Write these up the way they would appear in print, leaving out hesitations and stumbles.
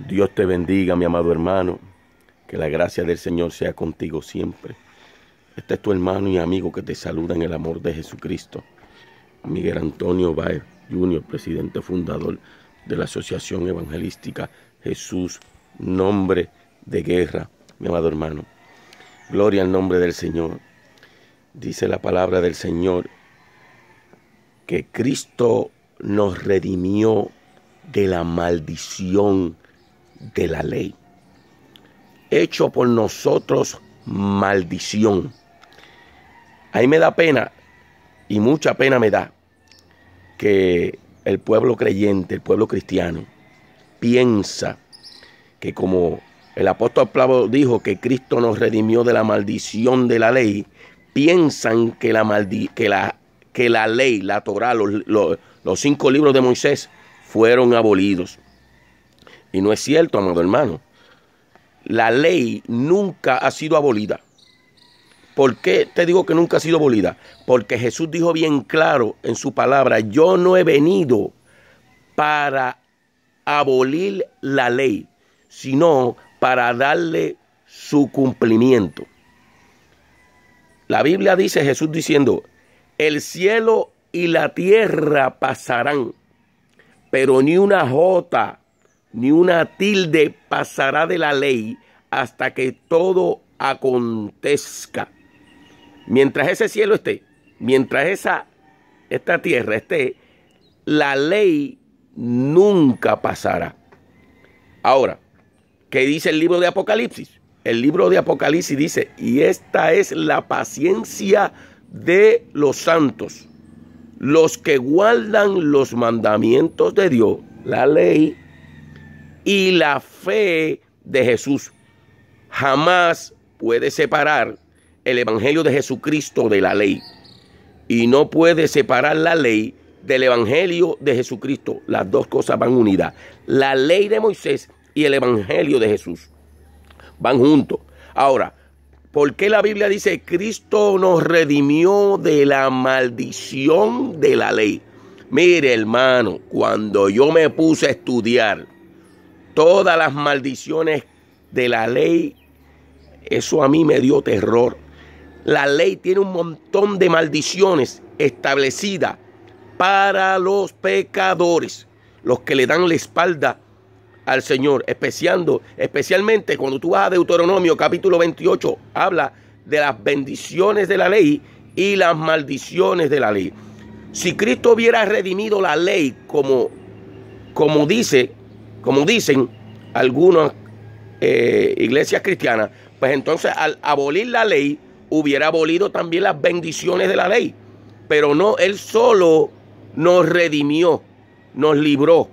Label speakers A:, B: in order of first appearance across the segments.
A: Dios te bendiga, mi amado hermano. Que la gracia del Señor sea contigo siempre. Este es tu hermano y amigo que te saluda en el amor de Jesucristo. Miguel Antonio Báez Jr., presidente fundador de la Asociación Evangelística Jesús, Nombre de Guerra, mi amado hermano. Gloria al nombre del Señor. Dice la palabra del Señor que Cristo nos redimió de la maldición de la ley. Hecho por nosotros maldición. Ahí me da pena, y mucha pena me da, que el pueblo creyente, el pueblo cristiano, piensa que como el apóstol Pablo dijo que Cristo nos redimió de la maldición de la ley, piensan que la ley, la Torá, los 5 libros de Moisés fueron abolidos. Y no es cierto, amado hermano. La ley nunca ha sido abolida. ¿Por qué te digo que nunca ha sido abolida? Porque Jesús dijo bien claro en su palabra: yo no he venido para abolir la ley, sino para darle su cumplimiento. La Biblia dice, Jesús diciendo: el cielo y la tierra pasarán, pero ni una jota ni una tilde pasará de la ley hasta que todo acontezca. Mientras ese cielo esté, mientras esta tierra esté, la ley nunca pasará. Ahora, ¿qué dice el libro de Apocalipsis? El libro de Apocalipsis dice: y esta es la paciencia de los santos, los que guardan los mandamientos de Dios, la ley y la fe de Jesús. Jamás puede separar el evangelio de Jesucristo de la ley. Y no puede separar la ley del evangelio de Jesucristo. Las dos cosas van unidas. La ley de Moisés y el evangelio de Jesús van juntos. Ahora, ¿por qué la Biblia dice Cristo nos redimió de la maldición de la ley? Mire, hermano, cuando yo me puse a estudiar todas las maldiciones de la ley, eso a mí me dio terror. La ley tiene un montón de maldiciones establecidas para los pecadores, los que le dan la espalda al Señor, especialmente cuando tú vas a Deuteronomio capítulo 28, habla de las bendiciones de la ley y las maldiciones de la ley. Si Cristo hubiera redimido la ley como dicen algunas iglesias cristianas, pues entonces al abolir la ley hubiera abolido también las bendiciones de la ley. Pero no, Él solo nos redimió, nos libró.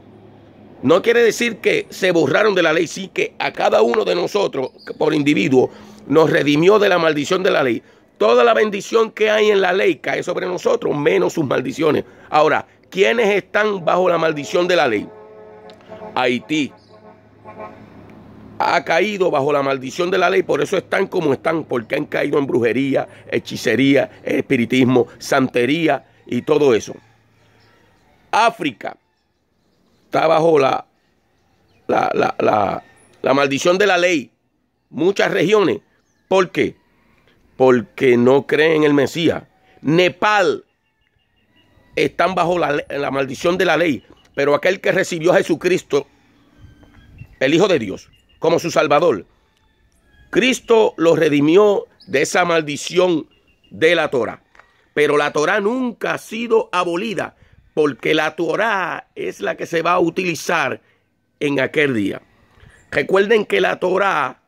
A: No quiere decir que se borraron de la ley, sí que a cada uno de nosotros, por individuo, nos redimió de la maldición de la ley. Toda la bendición que hay en la ley cae sobre nosotros, menos sus maldiciones. Ahora, ¿quiénes están bajo la maldición de la ley? Haití ha caído bajo la maldición de la ley, por eso están como están, porque han caído en brujería, hechicería, espiritismo, santería y todo eso. África está bajo la maldición de la ley. Muchas regiones. ¿Por qué? Porque no creen en el Mesías. Nepal están bajo la maldición de la ley. Pero aquel que recibió a Jesucristo, el Hijo de Dios, como su Salvador, Cristo los redimió de esa maldición de la Torá. Pero la Torá nunca ha sido abolida, porque la Torá es la que se va a utilizar en aquel día. Recuerden que la Torá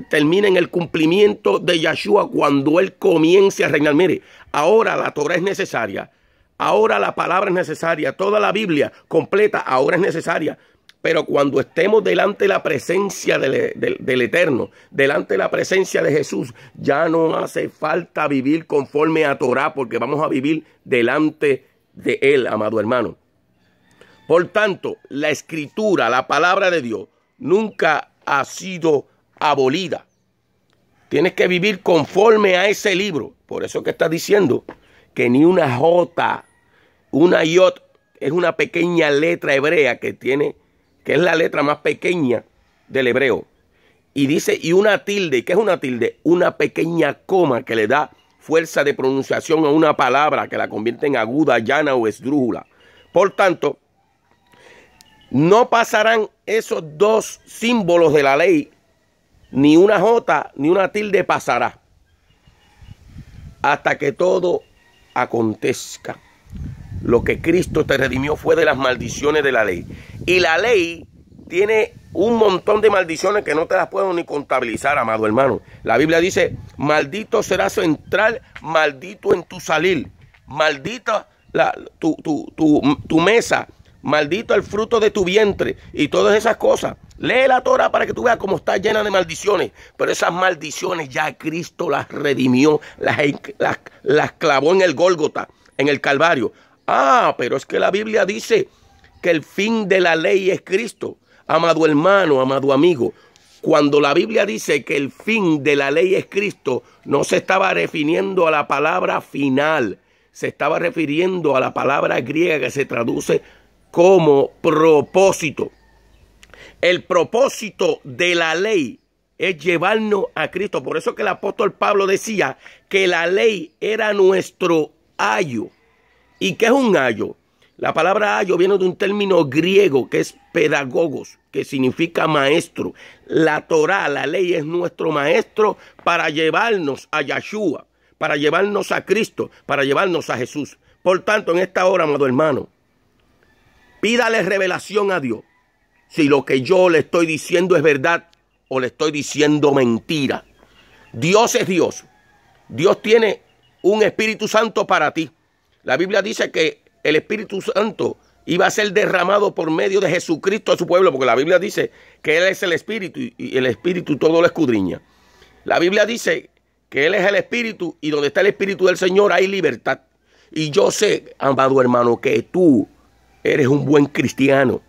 A: termina en el cumplimiento de Yahshua cuando Él comience a reinar. Mire, ahora la Torá es necesaria. Ahora la palabra es necesaria. Toda la Biblia completa ahora es necesaria. Pero cuando estemos delante de la presencia del Eterno, delante de la presencia de Jesús, ya no hace falta vivir conforme a Torá, porque vamos a vivir delante de Él, amado hermano. Por tanto, la Escritura, la palabra de Dios, nunca ha sido abolida. Tienes que vivir conforme a ese libro. Por eso que está diciendo que ni una jota, una yot, es una pequeña letra hebrea que tiene que es la letra más pequeña del hebreo. Y dice, y una tilde. ¿Qué es una tilde? Una pequeña coma que le da fuerza de pronunciación a una palabra, que la convierte en aguda, llana o esdrújula. Por tanto, no pasarán esos dos símbolos de la ley, ni una jota ni una tilde pasará, hasta que todo acontezca. Lo que Cristo te redimió fue de las maldiciones de la ley. Y la ley tiene un montón de maldiciones que no te las puedo ni contabilizar, amado hermano. La Biblia dice, maldito será su entrar, maldito en tu salir, maldita tu mesa, maldito el fruto de tu vientre y todas esas cosas. Lee la Torah para que tú veas cómo está llena de maldiciones. Pero esas maldiciones ya Cristo las redimió, las clavó en el Gólgota, en el Calvario. Ah, pero es que la Biblia dice que el fin de la ley es Cristo. Amado hermano, amado amigo, cuando la Biblia dice que el fin de la ley es Cristo, no se estaba refiriendo a la palabra final, se estaba refiriendo a la palabra griega que se traduce como propósito. El propósito de la ley es llevarnos a Cristo. Por eso que el apóstol Pablo decía que la ley era nuestro ayo. ¿Y qué es un ayo? La palabra ayo viene de un término griego que es pedagogos, que significa maestro. La Torá, la ley, es nuestro maestro para llevarnos a Yahshua, para llevarnos a Cristo, para llevarnos a Jesús. Por tanto, en esta hora, amado hermano, pídale revelación a Dios. Si lo que yo le estoy diciendo es verdad o le estoy diciendo mentira. Dios es Dios. Dios tiene un Espíritu Santo para ti. La Biblia dice que el Espíritu Santo iba a ser derramado por medio de Jesucristo a su pueblo, porque la Biblia dice que Él es el Espíritu y el Espíritu todo lo escudriña. La Biblia dice que Él es el Espíritu y donde está el Espíritu del Señor hay libertad. Y yo sé, amado hermano, que tú eres un buen cristiano,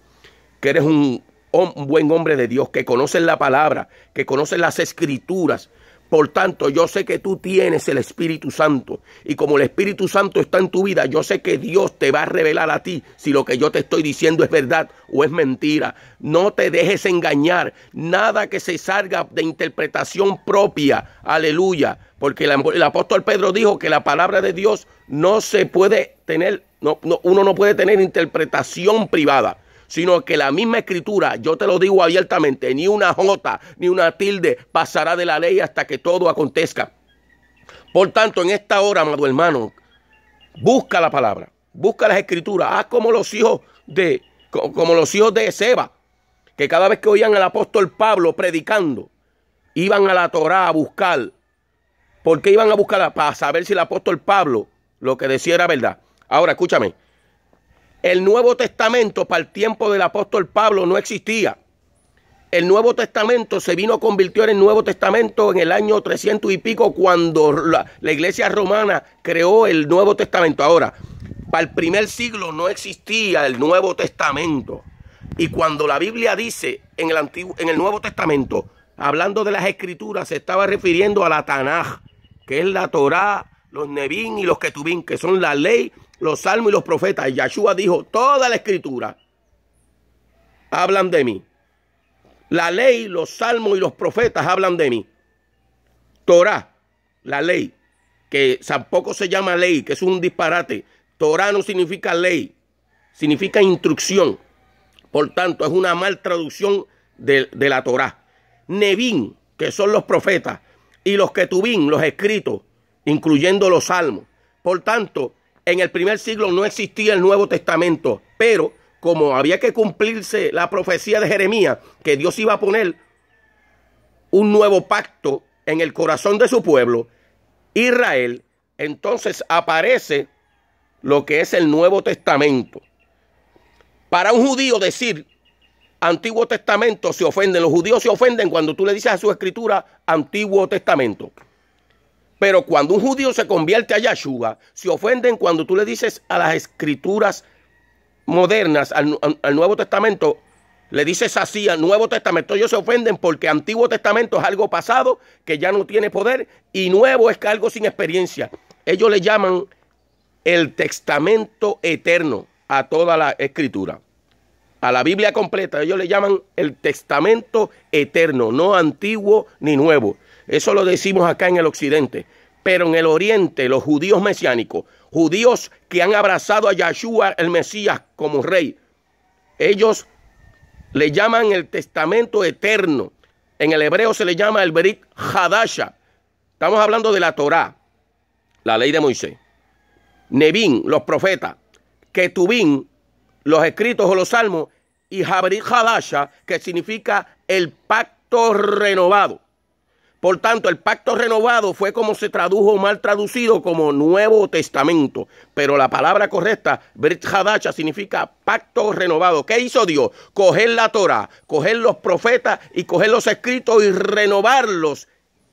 A: que eres un buen hombre de Dios, que conoces la palabra, que conoces las Escrituras. Por tanto, yo sé que tú tienes el Espíritu Santo. Y como el Espíritu Santo está en tu vida, yo sé que Dios te va a revelar a ti si lo que yo te estoy diciendo es verdad o es mentira. No te dejes engañar. Nada que se salga de interpretación propia. Aleluya. Porque el apóstol Pedro dijo que la palabra de Dios no se puede tener, uno no puede tener interpretación privada, sino que la misma Escritura, yo te lo digo abiertamente, ni una jota ni una tilde pasará de la ley hasta que todo acontezca. Por tanto, en esta hora, amado hermano, busca la palabra, busca las Escrituras, haz como los hijos de Seba, que cada vez que oían al apóstol Pablo predicando, iban a la Torá a buscar. ¿Por qué iban a buscarla? Para saber si el apóstol Pablo lo que decía era verdad. Ahora, escúchame. El Nuevo Testamento para el tiempo del apóstol Pablo no existía. El Nuevo Testamento se convirtió en el Nuevo Testamento en el año 300 y pico cuando la iglesia romana creó el Nuevo Testamento. Ahora, para el primer siglo no existía el Nuevo Testamento. Y cuando la Biblia dice en el Nuevo Testamento, hablando de las Escrituras, se estaba refiriendo a la Tanaj, que es la Torá, los Nebín y los Ketubín, que son la ley, los salmos y los profetas. Y Yahshua dijo, toda la Escritura hablan de mí. La ley, los salmos y los profetas hablan de mí. Torá, la ley, que tampoco se llama ley, que es un disparate. Torá no significa ley, significa instrucción. Por tanto, es una mal traducción de la Torá. Nebín, que son los profetas, y los Ketubín, los escritos, incluyendo los salmos. Por tanto, en el primer siglo no existía el Nuevo Testamento, pero como había que cumplirse la profecía de Jeremías, que Dios iba a poner un nuevo pacto en el corazón de su pueblo, Israel, entonces aparece lo que es el Nuevo Testamento. Para un judío decir Antiguo Testamento se ofenden. Los judíos se ofenden cuando tú le dices a su escritura Antiguo Testamento. Pero cuando un judío se convierte a Yahshua, se ofenden cuando tú le dices a las escrituras modernas, al Nuevo Testamento, le dices así al Nuevo Testamento. Ellos se ofenden porque Antiguo Testamento es algo pasado que ya no tiene poder y nuevo es algo sin experiencia. Ellos le llaman el testamento eterno a toda la escritura. a la Biblia completa, ellos le llaman el Testamento Eterno, no antiguo ni nuevo. Eso lo decimos acá en el occidente. Pero en el oriente, los judíos mesiánicos, judíos que han abrazado a Yahshua el Mesías como rey, ellos le llaman el Testamento Eterno. En el hebreo se le llama el Brit Hadasha. Estamos hablando de la Torá, la ley de Moisés. Nebín, los profetas. Ketubín, los escritos o los salmos. Y Habrit Hadasha, que significa el pacto renovado. Por tanto, el pacto renovado fue como se tradujo, mal traducido, como Nuevo Testamento. Pero la palabra correcta, Brit Hadasha, significa pacto renovado. ¿Qué hizo Dios? Coger la Torah, coger los profetas y coger los escritos y renovarlos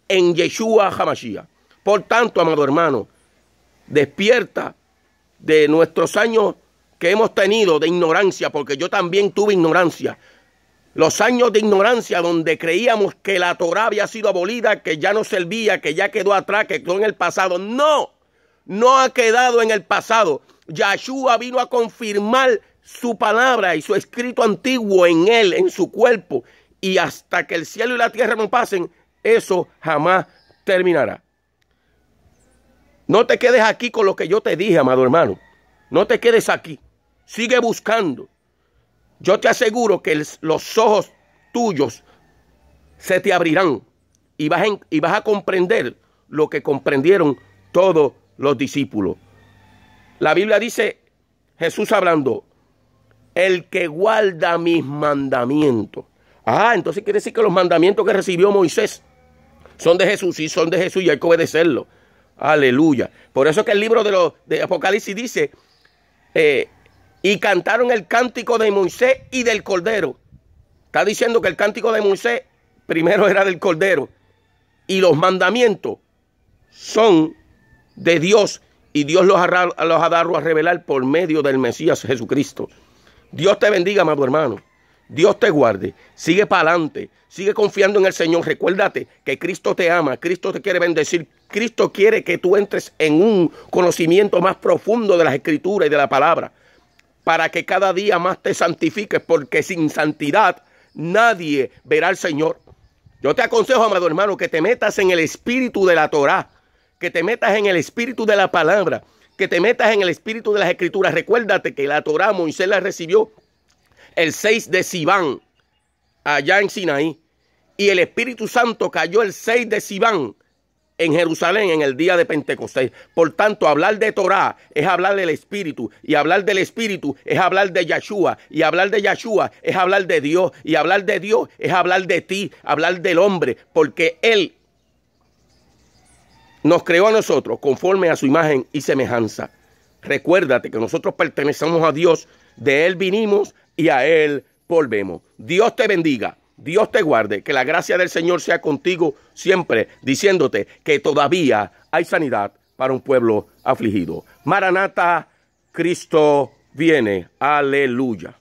A: en Yeshua HaMashiach. Por tanto, amado hermano, despierta de nuestros años que hemos tenido de ignorancia, porque yo también tuve ignorancia. Los años de ignorancia donde creíamos que la Torá había sido abolida, que ya no servía, que ya quedó atrás, que quedó en el pasado. No, no ha quedado en el pasado. Yahshua vino a confirmar su palabra y su escrito antiguo en él, en su cuerpo. Y hasta que el cielo y la tierra no pasen, eso jamás terminará. No te quedes aquí con lo que yo te dije, amado hermano. No te quedes aquí. Sigue buscando. Yo te aseguro que los ojos tuyos se te abrirán y vas a comprender lo que comprendieron todos los discípulos. La Biblia dice, Jesús hablando, el que guarda mis mandamientos. Entonces quiere decir que los mandamientos que recibió Moisés son de Jesús. Sí, son de Jesús y hay que obedecerlos. Aleluya. Por eso que el libro de Apocalipsis dice, y cantaron el cántico de Moisés y del Cordero. Está diciendo que el cántico de Moisés primero era del Cordero. Y los mandamientos son de Dios. Y Dios los ha dado a revelar por medio del Mesías Jesucristo. Dios te bendiga, amado hermano. Dios te guarde. Sigue para adelante. Sigue confiando en el Señor. Recuérdate que Cristo te ama. Cristo te quiere bendecir. Cristo quiere que tú entres en un conocimiento más profundo de las Escrituras y de la palabra, para que cada día más te santifiques, porque sin santidad nadie verá al Señor. Yo te aconsejo, amado hermano, que te metas en el espíritu de la Torá, que te metas en el espíritu de la palabra, que te metas en el espíritu de las Escrituras. Recuérdate que la Torá Moisés la recibió el 6 de Sibán, allá en Sinaí, y el Espíritu Santo cayó el 6 de Sibán en Jerusalén en el día de Pentecostés. Por tanto, hablar de Torá es hablar del Espíritu, y hablar del Espíritu es hablar de Yahshua, y hablar de Yahshua es hablar de Dios, y hablar de Dios es hablar de ti, hablar del hombre, porque Él nos creó a nosotros conforme a su imagen y semejanza. Recuérdate que nosotros pertenecemos a Dios, de Él vinimos y a Él volvemos. Dios te bendiga. Dios te guarde, que la gracia del Señor sea contigo siempre, diciéndote que todavía hay sanidad para un pueblo afligido. Maranata, Cristo viene. Aleluya.